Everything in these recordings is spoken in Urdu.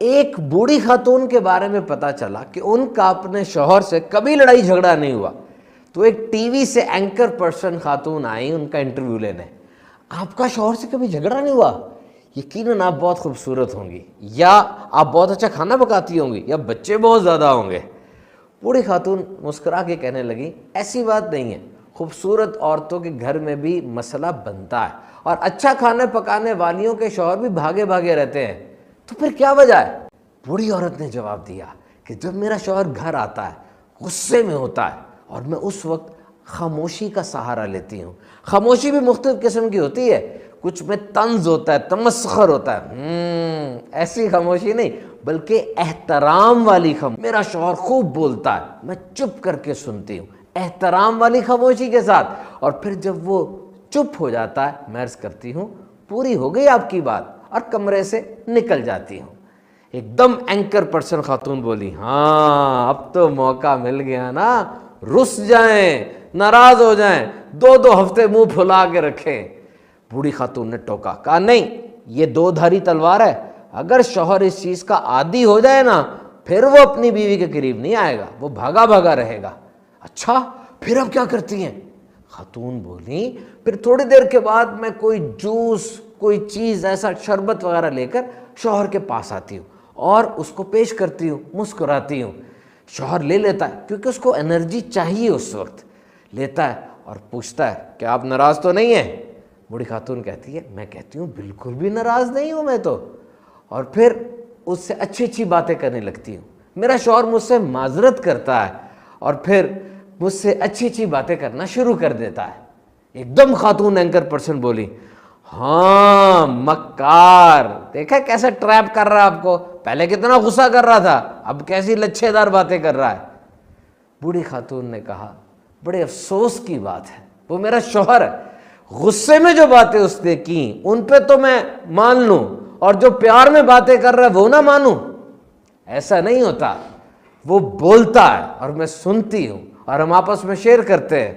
ایک بوڑھی خاتون کے بارے میں پتا چلا کہ ان کا اپنے شوہر سے کبھی لڑائی جھگڑا نہیں ہوا، تو ایک ٹی وی سے اینکر پرسن خاتون آئی ان کا انٹرویو لینے. آپ کا شوہر سے کبھی جھگڑا نہیں ہوا؟ یقیناً آپ بہت خوبصورت ہوں گی، یا آپ بہت اچھا کھانا پکاتی ہوں گی، یا بچے بہت زیادہ ہوں گے. بوڑھی خاتون مسکرا کے کہنے لگی ایسی بات نہیں ہے، خوبصورت عورتوں کے گھر میں بھی مسئلہ بنتا ہے، اور اچھا کھانے پکانے والیوں کے شوہر بھی بھاگے بھاگے رہتے ہیں، تو پھر کیا وجہ ہے؟ بوڑھی عورت نے جواب دیا کہ جب میرا شوہر گھر آتا ہے غصے میں ہوتا ہے، اور میں اس وقت خاموشی کا سہارا لیتی ہوں. خاموشی بھی مختلف قسم کی ہوتی ہے، کچھ میں طنز ہوتا ہے، تمسخر ہوتا ہے، ایسی خاموشی نہیں بلکہ احترام والی خاموشی. میرا شوہر خوب بولتا ہے، میں چپ کر کے سنتی ہوں، احترام والی خاموشی کے ساتھ. اور پھر جب وہ چپ ہو جاتا ہے میں عرض کرتی ہوں پوری ہو گئی آپ کی بات، اور کمرے سے نکل جاتی ہوں. ایک دم اینکر پرسن خاتون بولی ہاں اب تو موقع مل گیا نا، رس جائیں، ناراض ہو جائیں، 2 ہفتے منہ پھلا کے رکھیں. بوڑھی خاتون نے ٹوکا، کہا نہیں، یہ 2 دھاری تلوار ہے، اگر شوہر اس چیز کا عادی ہو جائے نا پھر وہ اپنی بیوی کے قریب نہیں آئے گا، وہ بھاگا بھاگا رہے گا. اچھا پھر اب کیا کرتی ہیں؟ خاتون بولی پھر تھوڑی دیر کے بعد میں کوئی جوس، کوئی چیز ایسا شربت وغیرہ لے کر شوہر کے پاس آتی ہوں اور اس کو پیش کرتی ہوں، مسکراتی ہوں. شوہر لے لیتا ہے کیونکہ اس کو انرجی چاہیے، اس وقت لیتا ہے اور پوچھتا ہے کہ آپ ناراض تو نہیں ہیں؟ بوڑھی خاتون کہتی ہے میں کہتی ہوں بالکل بھی ناراض نہیں ہوں میں تو، اور پھر اس سے اچھی اچھی باتیں کرنے لگتی ہوں. میرا شوہر مجھ سے معذرت کرتا ہے اور پھر مجھ سے اچھی اچھی باتیں کرنا شروع کر دیتا ہے. ایک دم خاتون اینکر پرسن بولی ہاں مکار، دیکھا کیسا ٹریپ کر رہا ہے آپ کو، پہلے کتنا غصہ کر رہا تھا، اب کیسی لچھے دار باتیں کر رہا ہے. بوڑھی خاتون نے کہا بڑے افسوس کی بات ہے، وہ میرا شوہر ہے، غصے میں جو باتیں اس نے کی ان پہ تو میں مان لوں، اور جو پیار میں باتیں کر رہا ہے وہ نہ مانوں. ایسا نہیں ہوتا، وہ بولتا ہے اور میں سنتی ہوں اور ہم آپس میں شیئر کرتے ہیں.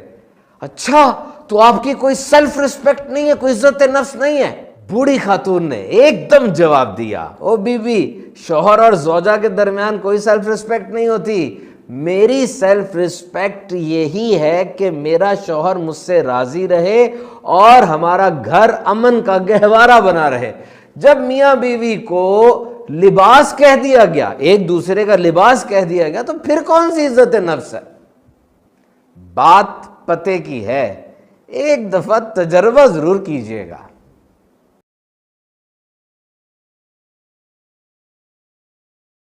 اچھا تو آپ کی کوئی سیلف ریسپیکٹ نہیں ہے، کوئی عزت نفس نہیں ہے؟ بوڑھی خاتون نے ایک دم جواب دیا او بی بی، شوہر اور زوجہ کے درمیان کوئی سیلف ریسپیکٹ نہیں ہوتی. میری سیلف ریسپیکٹ یہی ہے کہ میرا شوہر مجھ سے راضی رہے اور ہمارا گھر امن کا گہوارہ بنا رہے. جب میاں بیوی کو لباس کہہ دیا گیا، ایک دوسرے کا لباس کہہ دیا گیا، تو پھر کون سی عزت نفس ہے؟ بات پتے کی ہے، ایک دفعہ تجربہ ضرور کیجئے گا.